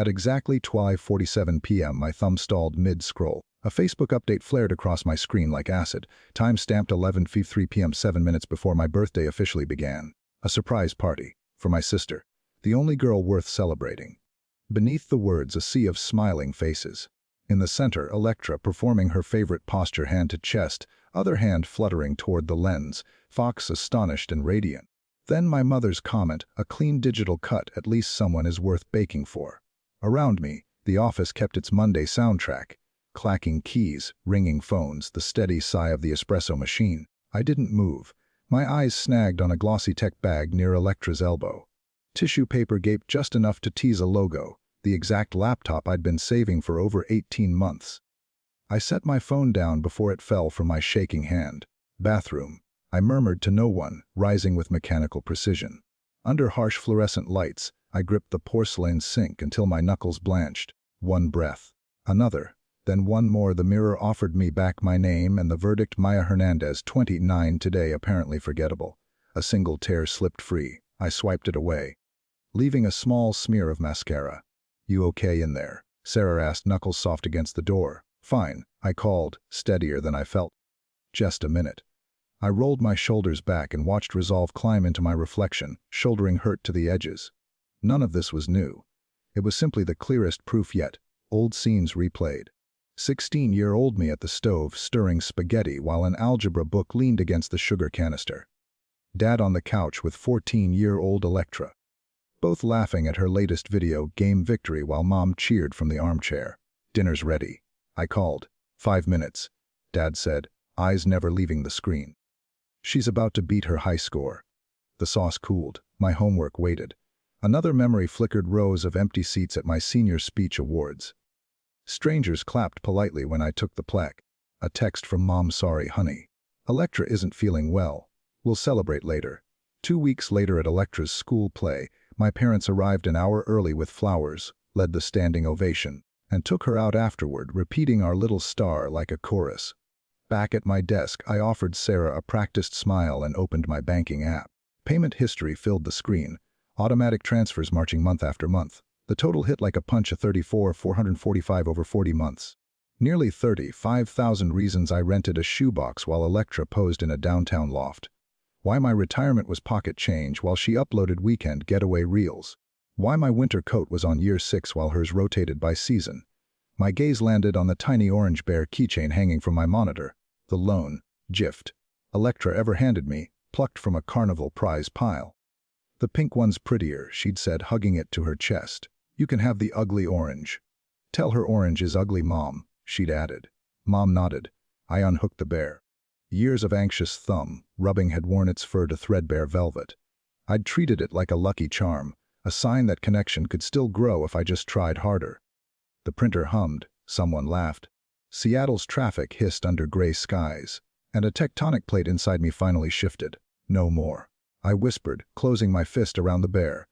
At exactly 12:47 p.m. my thumb stalled mid-scroll. A Facebook update flared across my screen like acid, time-stamped 11:53 p.m. 7 minutes before my birthday officially began. A surprise party. For my sister. The only girl worth celebrating. Beneath the words, a sea of smiling faces. In the center, Electra performing her favorite posture, hand to chest, other hand fluttering toward the lens, Fox astonished and radiant. Then my mother's comment, a clean digital cut, at least someone is worth baking for. Around me, the office kept its Monday soundtrack. Clacking keys, ringing phones, the steady sigh of the espresso machine. I didn't move. My eyes snagged on a glossy tech bag near Electra's elbow. Tissue paper gaped just enough to tease a logo, the exact laptop I'd been saving for over 18 months. I set my phone down before it fell from my shaking hand. Bathroom. I murmured to no one, rising with mechanical precision. Under harsh fluorescent lights, I gripped the porcelain sink until my knuckles blanched. One breath. Another. Then one more. The mirror offered me back my name and the verdict, Maya Hernandez, 29 today, apparently forgettable. A single tear slipped free. I swiped it away, leaving a small smear of mascara. "You okay in there?" Sarah asked, knuckles soft against the door. "Fine," I called, steadier than I felt. "Just a minute." I rolled my shoulders back and watched resolve climb into my reflection, shouldering hurt to the edges. None of this was new. It was simply the clearest proof yet. Old scenes replayed. 16-year-old me at the stove stirring spaghetti while an algebra book leaned against the sugar canister. Dad on the couch with 14-year-old Electra, both laughing at her latest video game victory while Mom cheered from the armchair. "Dinner's ready," I called. 5 minutes, Dad said, eyes never leaving the screen. "She's about to beat her high score." The sauce cooled. My homework waited. Another memory flickered, rows of empty seats at my senior speech awards. Strangers clapped politely when I took the plaque. A text from Mom, "Sorry, honey. Electra isn't feeling well. We'll celebrate later." 2 weeks later at Electra's school play, my parents arrived an hour early with flowers, led the standing ovation, and took her out afterward, repeating "Our little star" like a chorus. Back at my desk, I offered Sarah a practiced smile and opened my banking app. Payment history filled the screen, automatic transfers marching month after month. The total hit like a punch, a 34,445 over 40 months. Nearly 35,000 reasons I rented a shoebox while Electra posed in a downtown loft. Why my retirement was pocket change while she uploaded weekend getaway reels. Why my winter coat was on year 6 while hers rotated by season. My gaze landed on the tiny orange bear keychain hanging from my monitor. The lone gift Electra ever handed me, plucked from a carnival prize pile. "The pink one's prettier," she'd said, hugging it to her chest. "You can have the ugly orange." "Tell her orange is ugly, Mom," she'd added. Mom nodded. I unhooked the bear. Years of anxious thumb rubbing had worn its fur to threadbare velvet. I'd treated it like a lucky charm, a sign that connection could still grow if I just tried harder. The printer hummed, someone laughed. Seattle's traffic hissed under gray skies, and a tectonic plate inside me finally shifted. "No more," I whispered, closing my fist around the bear.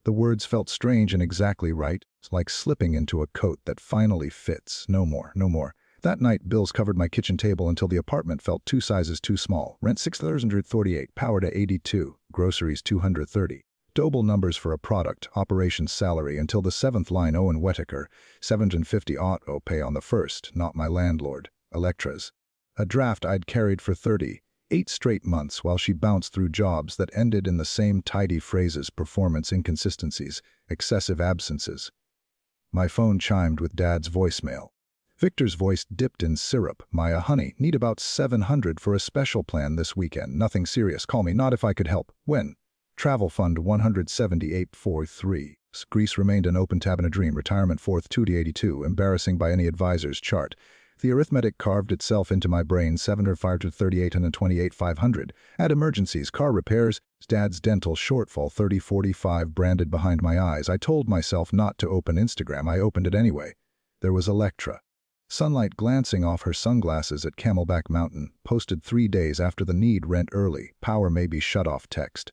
The words felt strange and exactly right, like slipping into a coat that finally fits. No more, no more. That night, bills covered my kitchen table until the apartment felt 2 sizes too small. Rent $638, power to 82, groceries $230. Double numbers for a product, operations salary until the 7th line. Owen Whitaker, $750 auto pay on the 1st, not my landlord, Electra's. A draft I'd carried for 38 straight months while she bounced through jobs that ended in the same tidy phrases: performance inconsistencies, excessive absences. My phone chimed with Dad's voicemail. Victor's voice dipped in syrup. "Maya, honey, need about 700 for a special plan this weekend. Nothing serious. Call me, not if I could help. When? Travel fund 178.43. Greece remained an open tab in a dream. Retirement 4th 2 embarrassing by any advisor's chart. The arithmetic carved itself into my brain. 705 to 3828,500. Add emergencies, car repairs, Dad's dental shortfall 3045 branded behind my eyes. I told myself not to open Instagram. I opened it anyway. There was Electra. Sunlight glancing off her sunglasses at Camelback Mountain, posted 3 days after the need rent early, power may be shut off text.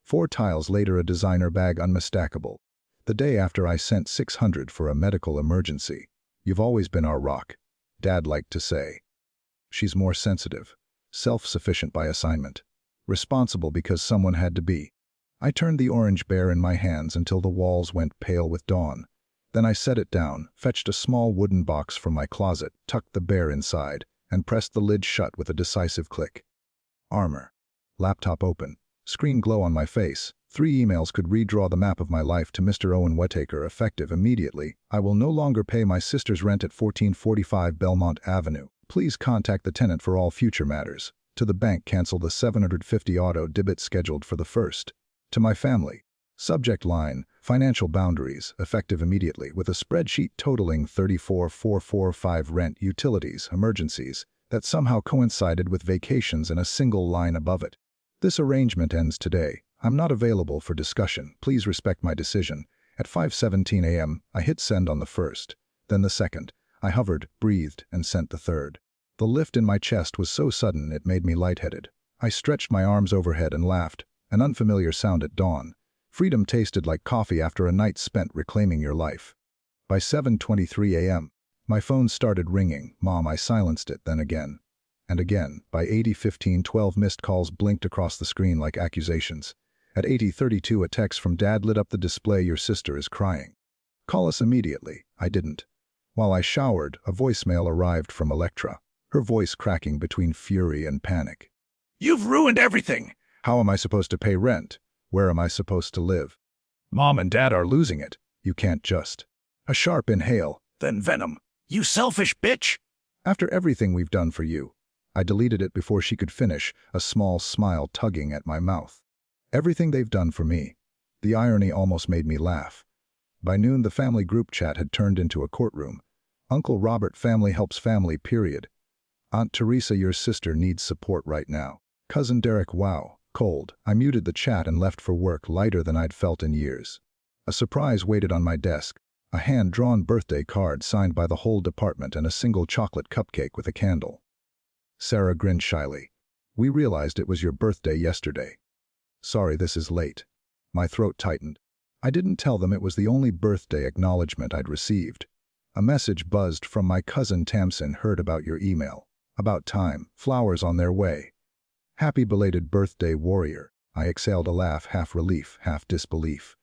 4 tiles later, a designer bag unmistakable. The day after, I sent 600 for a medical emergency. "You've always been our rock," Dad liked to say. She's more sensitive, self-sufficient by assignment, responsible because someone had to be. I turned the orange bear in my hands until the walls went pale with dawn. Then I set it down, fetched a small wooden box from my closet, tucked the bear inside, and pressed the lid shut with a decisive click. Armor. Laptop open. Screen glow on my face. 3 emails could redraw the map of my life to Mr. Owen Whittaker, effective immediately. I will no longer pay my sister's rent at 1445 Belmont Avenue. Please contact the tenant for all future matters. To the bank, cancel the $750 auto debit scheduled for the 1st. To my family. Subject line, financial boundaries, effective immediately, with a spreadsheet totaling $34,445 rent, utilities, emergencies, that somehow coincided with vacations in a single line above it. This arrangement ends today. I'm not available for discussion. Please respect my decision. At 5:17 a.m., I hit send on the 1st, then the 2nd. I hovered, breathed, and sent the 3rd. The lift in my chest was so sudden it made me lightheaded. I stretched my arms overhead and laughed, an unfamiliar sound at dawn. Freedom tasted like coffee after a night spent reclaiming your life. By 7:23 a.m., my phone started ringing. Mom, I silenced it, then again. And again. By 8:15, 12 missed calls blinked across the screen like accusations. At 8:32, a text from Dad lit up the display. Your sister is crying. Call us immediately. I didn't. While I showered, a voicemail arrived from Electra, her voice cracking between fury and panic. You've ruined everything! How am I supposed to pay rent? Where am I supposed to live? Mom and Dad are losing it. You can't just. A sharp inhale, then venom. You selfish bitch! After everything we've done for you. I deleted it before she could finish, a small smile tugging at my mouth. Everything they've done for me. The irony almost made me laugh. By noon, the family group chat had turned into a courtroom. Uncle Robert, family helps family, period. Aunt Teresa, your sister needs support right now. Cousin Derek, wow, cold. I muted the chat and left for work, lighter than I'd felt in years. A surprise waited on my desk. A hand-drawn birthday card signed by the whole department and a single chocolate cupcake with a candle. Sarah grinned shyly. We realized it was your birthday yesterday. Sorry this is late. My throat tightened. I didn't tell them it was the only birthday acknowledgement I'd received. A message buzzed from my cousin Tamsin. Heard about your email. About time. Flowers on their way. Happy belated birthday, warrior. I exhaled a laugh, half relief, half disbelief.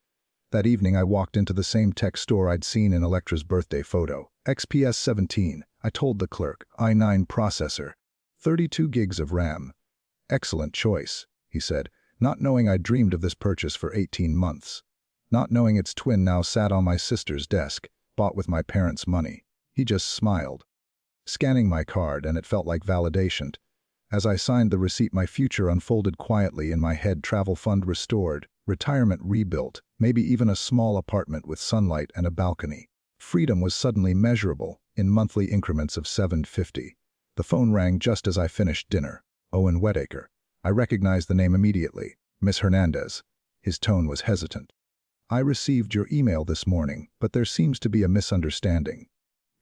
That evening I walked into the same tech store I'd seen in Electra's birthday photo. XPS 17. I told the clerk. i9 processor. 32 gigs of RAM. Excellent choice, he said, not knowing I dreamed of this purchase for 18 months. Not knowing its twin now sat on my sister's desk, bought with my parents' money. He just smiled. Scanning my card, and it felt like validation. As I signed the receipt, my future unfolded quietly in my head. Travel fund restored, retirement rebuilt, maybe even a small apartment with sunlight and a balcony. Freedom was suddenly measurable, in monthly increments of $750. The phone rang just as I finished dinner. Owen Whittaker. I recognized the name immediately. Miss Hernandez. His tone was hesitant. I received your email this morning, but there seems to be a misunderstanding.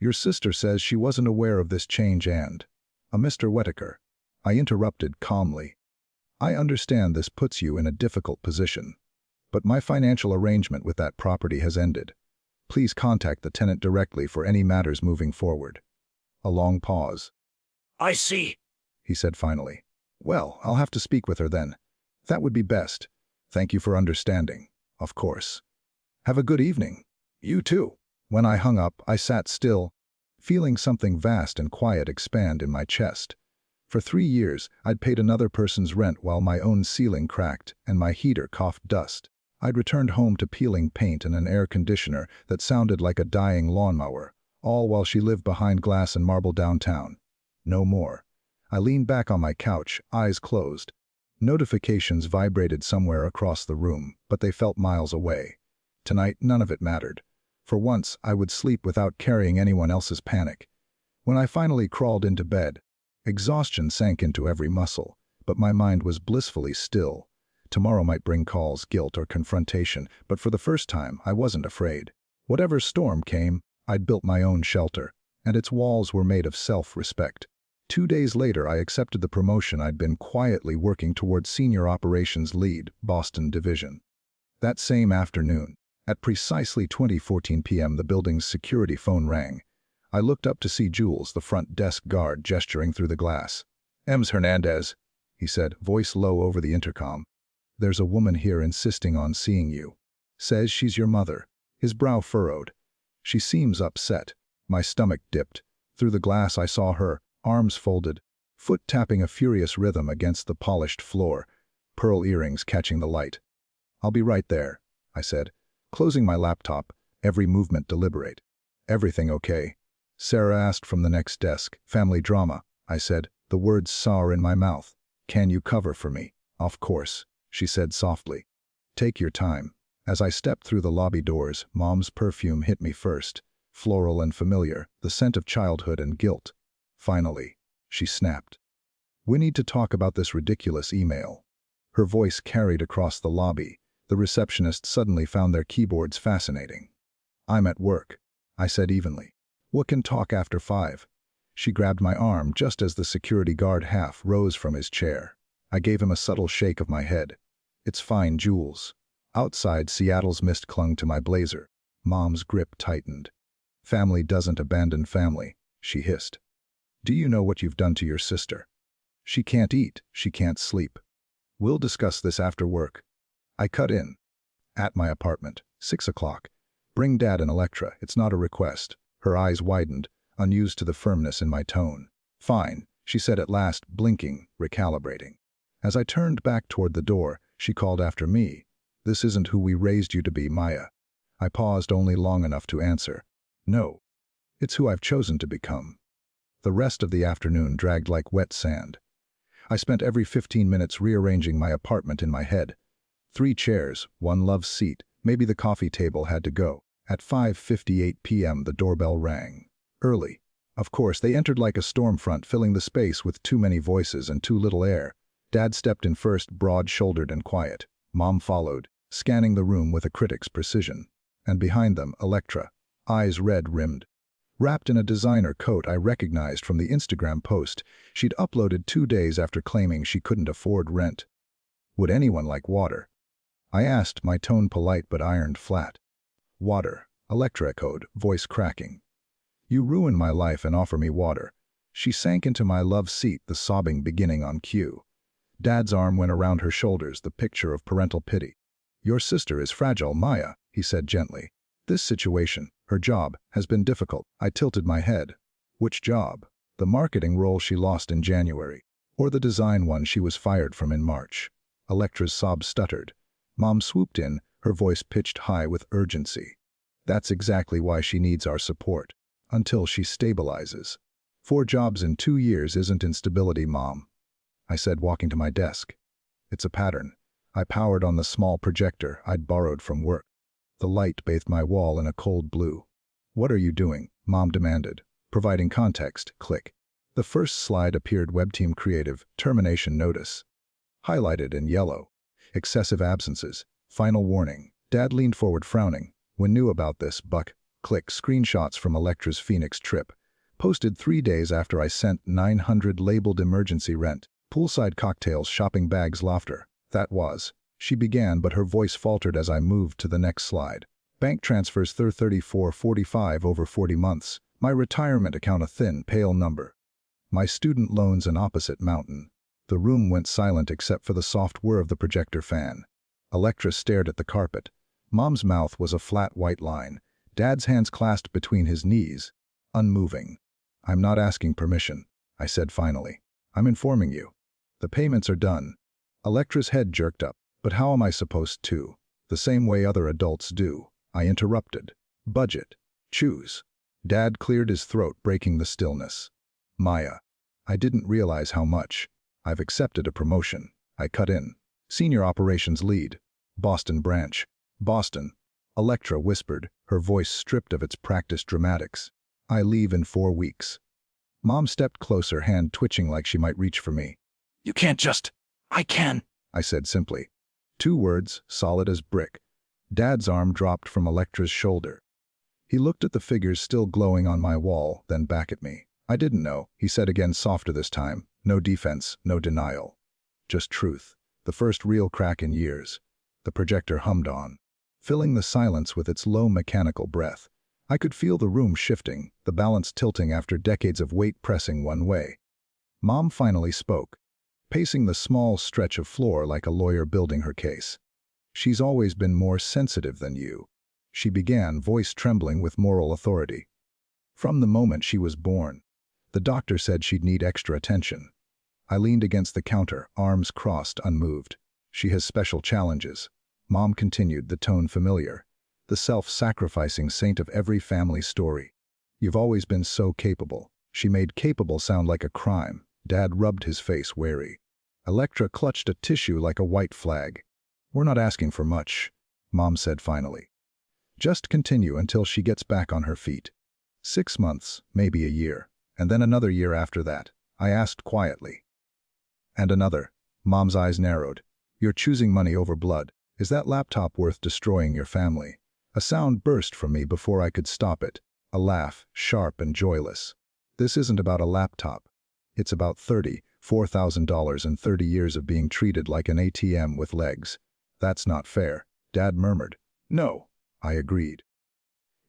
Your sister says she wasn't aware of this change and... Mr. Whittaker. I interrupted calmly. I understand this puts you in a difficult position, but my financial arrangement with that property has ended. Please contact the tenant directly for any matters moving forward. A long pause. I see, he said finally. Well, I'll have to speak with her then. That would be best. Thank you for understanding. Of course. Have a good evening. You too. When I hung up, I sat still, feeling something vast and quiet expand in my chest. For 3 years, I'd paid another person's rent while my own ceiling cracked and my heater coughed dust. I'd returned home to peeling paint and an air conditioner that sounded like a dying lawnmower, all while she lived behind glass and marble downtown. No more. I leaned back on my couch, eyes closed. Notifications vibrated somewhere across the room, but they felt miles away. Tonight, none of it mattered. For once, I would sleep without carrying anyone else's panic. When I finally crawled into bed, exhaustion sank into every muscle, but my mind was blissfully still. Tomorrow might bring calls, guilt, or confrontation, but for the first time, I wasn't afraid. Whatever storm came, I'd built my own shelter, and its walls were made of self-respect. 2 days later, I accepted the promotion I'd been quietly working towards, senior operations lead, Boston Division. That same afternoon, at precisely 20:14 p.m., the building's security phone rang. I looked up to see Jules, the front desk guard, gesturing through the glass. "Ms. Hernandez," he said, voice low over the intercom. "There's a woman here insisting on seeing you. Says she's your mother." His brow furrowed. She seems upset. My stomach dipped. Through the glass I saw her, arms folded, foot tapping a furious rhythm against the polished floor, pearl earrings catching the light. "I'll be right there," I said, closing my laptop, every movement deliberate. "Everything okay?" Sarah asked from the next desk. "Family drama," I said, the words sour in my mouth. "Can you cover for me?" "Of course," she said softly. "Take your time." As I stepped through the lobby doors, Mom's perfume hit me first, floral and familiar, the scent of childhood and guilt. "Finally," she snapped. "We need to talk about this ridiculous email." Her voice carried across the lobby. The receptionists suddenly found their keyboards fascinating. "I'm at work," I said evenly. "What can talk after 5? She grabbed my arm just as the security guard half rose from his chair. I gave him a subtle shake of my head. "It's fine, Jules." Outside, Seattle's mist clung to my blazer. Mom's grip tightened. "Family doesn't abandon family," she hissed. "Do you know what you've done to your sister? She can't eat, she can't sleep. We'll discuss this after work." I cut in. "At my apartment, 6 o'clock. Bring Dad and Electra, it's not a request." Her eyes widened, unused to the firmness in my tone. "Fine," she said at last, blinking, recalibrating. As I turned back toward the door, she called after me. "This isn't who we raised you to be, Maya." I paused only long enough to answer. "No. It's who I've chosen to become." The rest of the afternoon dragged like wet sand. I spent every 15 minutes rearranging my apartment in my head. 3 chairs, 1 love seat, maybe the coffee table had to go. At 5:58 p.m. the doorbell rang. Early. Of course, they entered like a storm front, filling the space with too many voices and too little air. Dad stepped in first, broad-shouldered and quiet. Mom followed, scanning the room with a critic's precision. And behind them, Electra, eyes red-rimmed. Wrapped in a designer coat I recognized from the Instagram post she'd uploaded 2 days after claiming she couldn't afford rent. "Would anyone like water?" I asked, my tone polite but ironed flat. "Water," Electra echoed, voice cracking. "You ruin my life and offer me water." She sank into my love seat, the sobbing beginning on cue. Dad's arm went around her shoulders, the picture of parental pity. "Your sister is fragile, Maya," he said gently. "This situation, her job, has been difficult." I tilted my head. "Which job? The marketing role she lost in January, or the design one she was fired from in March?" Electra's sobs stuttered. Mom swooped in, her voice pitched high with urgency. "That's exactly why she needs our support. Until she stabilizes. 4 jobs in 2 years isn't instability, Mom," I said, walking to my desk. "It's a pattern." I powered on the small projector I'd borrowed from work. The light bathed my wall in a cold blue. "What are you doing?" Mom demanded. Providing context, click. The first slide appeared Webteam Creative, termination notice. Highlighted in yellow. Excessive absences. Final warning. Dad leaned forward frowning. "When knew about this, Buck?" Click screenshots from Electra's Phoenix trip. Posted 3 days after I sent 900 labeled emergency rent. Poolside cocktails, shopping bags, laughter. "That was." She began, but her voice faltered as I moved to the next slide. "Bank transfers 3445 over 40 months. My retirement account a thin, pale number. My student loans an opposite mountain." The room went silent except for the soft whir of the projector fan. Electra stared at the carpet. Mom's mouth was a flat white line. Dad's hands clasped between his knees, unmoving. "I'm not asking permission," I said finally. "I'm informing you. The payments are done." Electra's head jerked up. "But how am I supposed to?" "The same way other adults do," I interrupted. "Budget. Choose." Dad cleared his throat, breaking the stillness. "Maya, I didn't realize how much. I've accepted a promotion." I cut in. "Senior operations lead. Boston branch." "Boston," Electra whispered, her voice stripped of its practiced dramatics. "I leave in 4 weeks." Mom stepped closer, hand twitching like she might reach for me. "You can't just—" "I can," I said simply. 2 words, solid as brick. Dad's arm dropped from Electra's shoulder. He looked at the figures still glowing on my wall, then back at me. "I didn't know," he said again, softer this time. No defense, no denial. Just truth. The first real crack in years. The projector hummed on, filling the silence with its low mechanical breath. I could feel the room shifting, the balance tilting after decades of weight pressing one way. Mom finally spoke, pacing the small stretch of floor like a lawyer building her case. "She's always been more sensitive than you." she began, voice trembling with moral authority. "From the moment she was born. The doctor said she'd need extra attention." I leaned against the counter, arms crossed, unmoved. "She has special challenges," Mom continued, the tone familiar. "The self-sacrificing saint of every family story. You've always been so capable." She made capable sound like a crime. Dad rubbed his face, wary. Electra clutched a tissue like a white flag. "We're not asking for much," Mom said finally. "Just continue until she gets back on her feet. 6 months, maybe a year, and then another year after that," I asked quietly. "And another." Mom's eyes narrowed. "You're choosing money over blood. Is that laptop worth destroying your family?" A sound burst from me before I could stop it. A laugh, sharp and joyless. "This isn't about a laptop. It's about $34,000 and 30 years of being treated like an ATM with legs." "That's not fair," Dad murmured. "No," I agreed.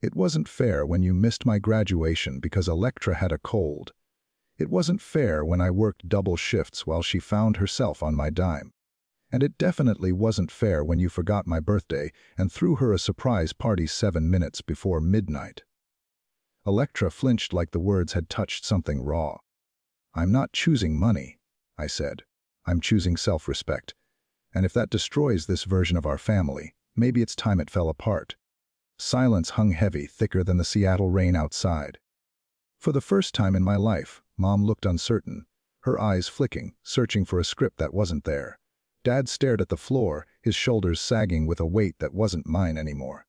"It wasn't fair when you missed my graduation because Electra had a cold. It wasn't fair when I worked double shifts while she found herself on my dime. And it definitely wasn't fair when you forgot my birthday and threw her a surprise party 7 minutes before midnight." Electra flinched like the words had touched something raw. "I'm not choosing money," I said. "I'm choosing self-respect. And if that destroys this version of our family, maybe it's time it fell apart." Silence hung heavy, thicker than the Seattle rain outside. For the first time in my life, Mom looked uncertain, her eyes flicking, searching for a script that wasn't there. Dad stared at the floor, his shoulders sagging with a weight that wasn't mine anymore.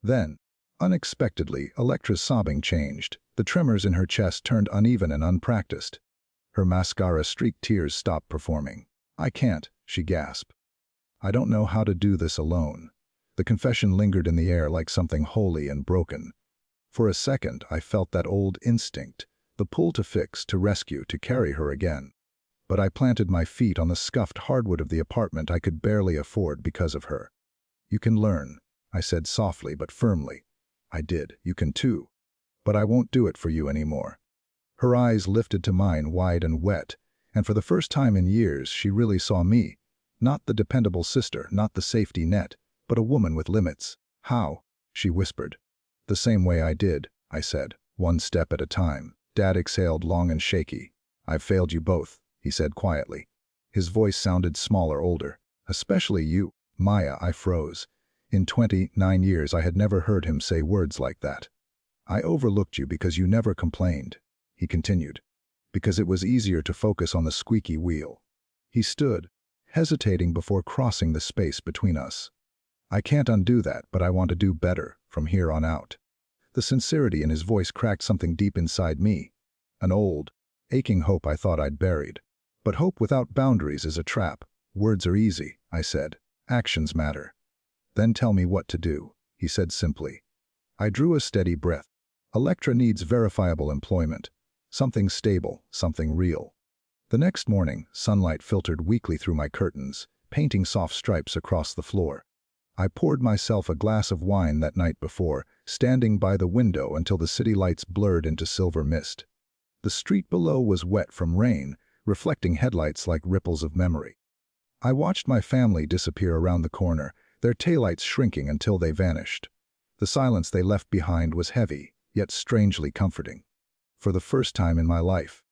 Then, unexpectedly, Electra's sobbing changed. The tremors in her chest turned uneven and unpracticed. Her mascara-streaked tears stopped performing. "I can't," she gasped. "I don't know how to do this alone." The confession lingered in the air like something holy and broken. For a second, I felt that old instinct, the pull to fix, to rescue, to carry her again. But I planted my feet on the scuffed hardwood of the apartment I could barely afford because of her. "You can learn," I said softly but firmly. "I did. You can too. But I won't do it for you anymore." Her eyes lifted to mine, wide and wet, and for the first time in years she really saw me. Not the dependable sister, not the safety net, but a woman with limits. "How?" she whispered. "The same way I did," I said, "one step at a time." Dad exhaled long and shaky. "I've failed you both," he said quietly. His voice sounded smaller, older. "Especially you, Maya." I froze. In 29 years I had never heard him say words like that. "I overlooked you because you never complained," he continued. "Because it was easier to focus on the squeaky wheel." He stood, hesitating before crossing the space between us. "I can't undo that, but I want to do better from here on out." The sincerity in his voice cracked something deep inside me. An old, aching hope I thought I'd buried. But hope without boundaries is a trap. "Words are easy," I said. "Actions matter." "Then tell me what to do," he said simply. I drew a steady breath. "Electra needs verifiable employment. Something stable, something real." The next morning, sunlight filtered weakly through my curtains, painting soft stripes across the floor. I poured myself a glass of wine that night before, standing by the window until the city lights blurred into silver mist. The street below was wet from rain, reflecting headlights like ripples of memory. I watched my family disappear around the corner, their taillights shrinking until they vanished. The silence they left behind was heavy, yet strangely comforting. For the first time in my life.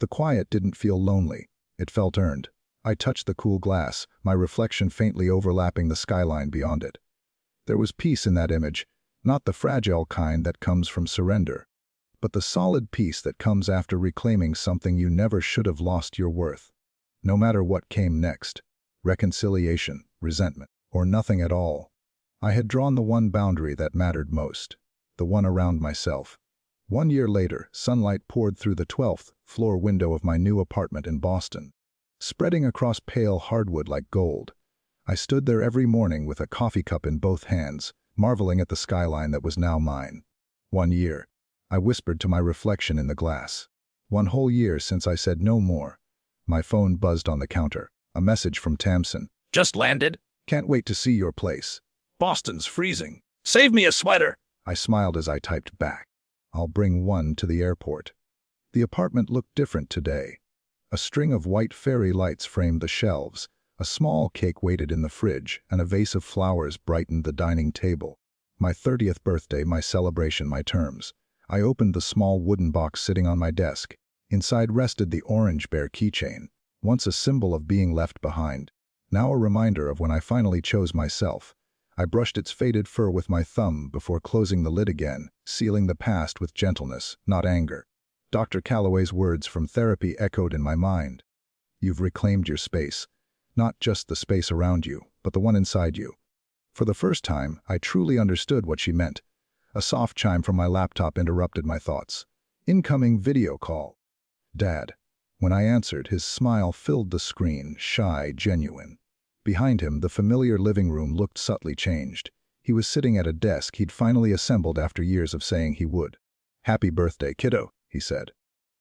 The quiet didn't feel lonely. It felt earned. I touched the cool glass, my reflection faintly overlapping the skyline beyond it. There was peace in that image, not the fragile kind that comes from surrender, but the solid peace that comes after reclaiming something you never should have lost your worth. No matter what came next, reconciliation, resentment, or nothing at all, I had drawn the one boundary that mattered most, the one around myself. 1 year later, sunlight poured through the 12th floor window of my new apartment in Boston, spreading across pale hardwood like gold. I stood there every morning with a coffee cup in both hands, marveling at the skyline that was now mine. 1 year, I whispered to my reflection in the glass. 1 whole year since I said no more. My phone buzzed on the counter. A message from Tamsin. "Just landed. "Can't wait to see your place. Boston's freezing. Save me a sweater." I smiled as I typed back. "I'll bring one to the airport." The apartment looked different today. A string of white fairy lights framed the shelves, a small cake waited in the fridge, and a vase of flowers brightened the dining table. My 30th birthday, my celebration, my terms. I opened the small wooden box sitting on my desk. Inside rested the orange bear keychain, once a symbol of being left behind, now a reminder of when I finally chose myself. I brushed its faded fur with my thumb before closing the lid again, sealing the past with gentleness, not anger. Dr. Calloway's words from therapy echoed in my mind. You've reclaimed your space. Not just the space around you, but the one inside you. For the first time, I truly understood what she meant. A soft chime from my laptop interrupted my thoughts. Incoming video call. Dad. When I answered, his smile filled the screen, shy, genuine. Behind him, the familiar living room looked subtly changed. He was sitting at a desk he'd finally assembled after years of saying he would. "Happy birthday, kiddo," he said.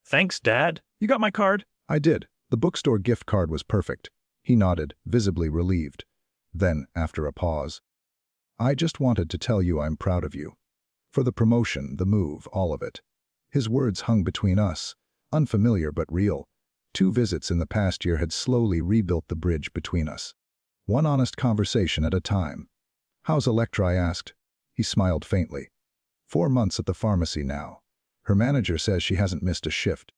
Thanks, Dad. You got my card? I did. The bookstore gift card was perfect. He nodded, visibly relieved. Then, after a pause, "I just wanted to tell you I'm proud of you. For the promotion, the move, all of it." His words hung between us, unfamiliar but real. 2 visits in the past year had slowly rebuilt the bridge between us. One honest conversation at a time. "How's Electra?" I asked. He smiled faintly. 4 months at the pharmacy now. Her manager says she hasn't missed a shift.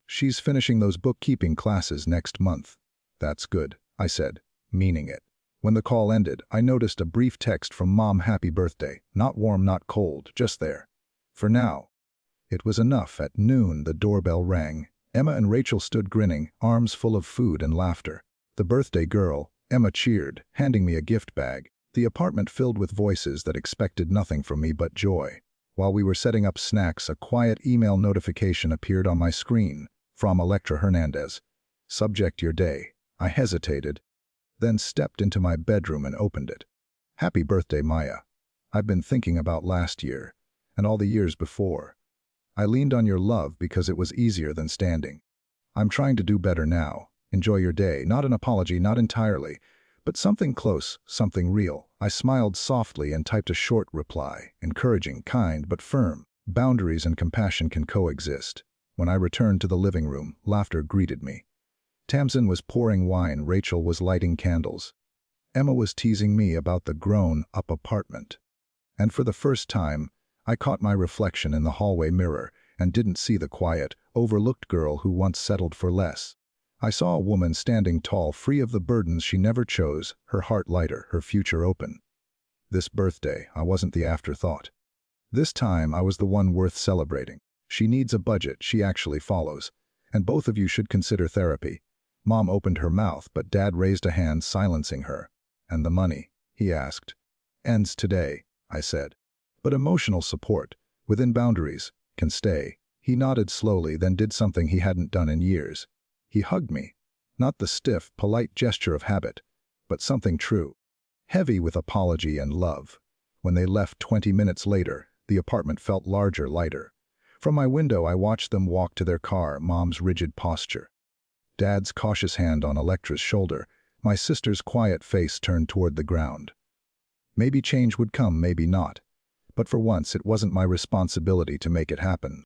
She's finishing those bookkeeping classes next month. "That's good," I said, meaning it. When the call ended, I noticed a brief text from Mom: "Happy birthday. Not warm, not cold, just there. For now." It was enough. At noon, the doorbell rang. Emma and Rachel stood grinning, arms full of food and laughter. "The birthday girl," Emma cheered, handing me a gift bag. The apartment filled with voices that expected nothing from me but joy. While we were setting up snacks, a quiet email notification appeared on my screen, from Maya Hernandez. Subject: your day. I hesitated, then stepped into my bedroom and opened it. "Happy birthday, Maya. I've been thinking about last year, and all the years before. I leaned on your love because it was easier than standing. I'm trying to do better now. Enjoy your day." Not an apology, not entirely, but something close, something real. I smiled softly and typed a short reply, encouraging, kind, but firm. Boundaries and compassion can coexist. When I returned to the living room, laughter greeted me. Tamsin was pouring wine, Rachel was lighting candles. Emma was teasing me about the grown-up apartment. And for the first time, I caught my reflection in the hallway mirror and didn't see the quiet, overlooked girl who once settled for less. I saw a woman standing tall, free of the burdens she never chose, her heart lighter, her future open. This birthday, I wasn't the afterthought. This time, I was the one worth celebrating. She needs a budget she actually follows. And both of you should consider therapy. Mom opened her mouth, but Dad raised a hand, silencing her. "And the money?" he asked. "Ends today," I said. "But emotional support, within boundaries, can stay." He nodded slowly, then did something he hadn't done in years. He hugged me. Not the stiff, polite gesture of habit, but something true, heavy with apology and love. When they left 20 minutes later, the apartment felt larger, lighter. From my window, I watched them walk to their car, Mom's rigid posture, Dad's cautious hand on Electra's shoulder, my sister's quiet face turned toward the ground. Maybe change would come, maybe not. But for once, it wasn't my responsibility to make it happen.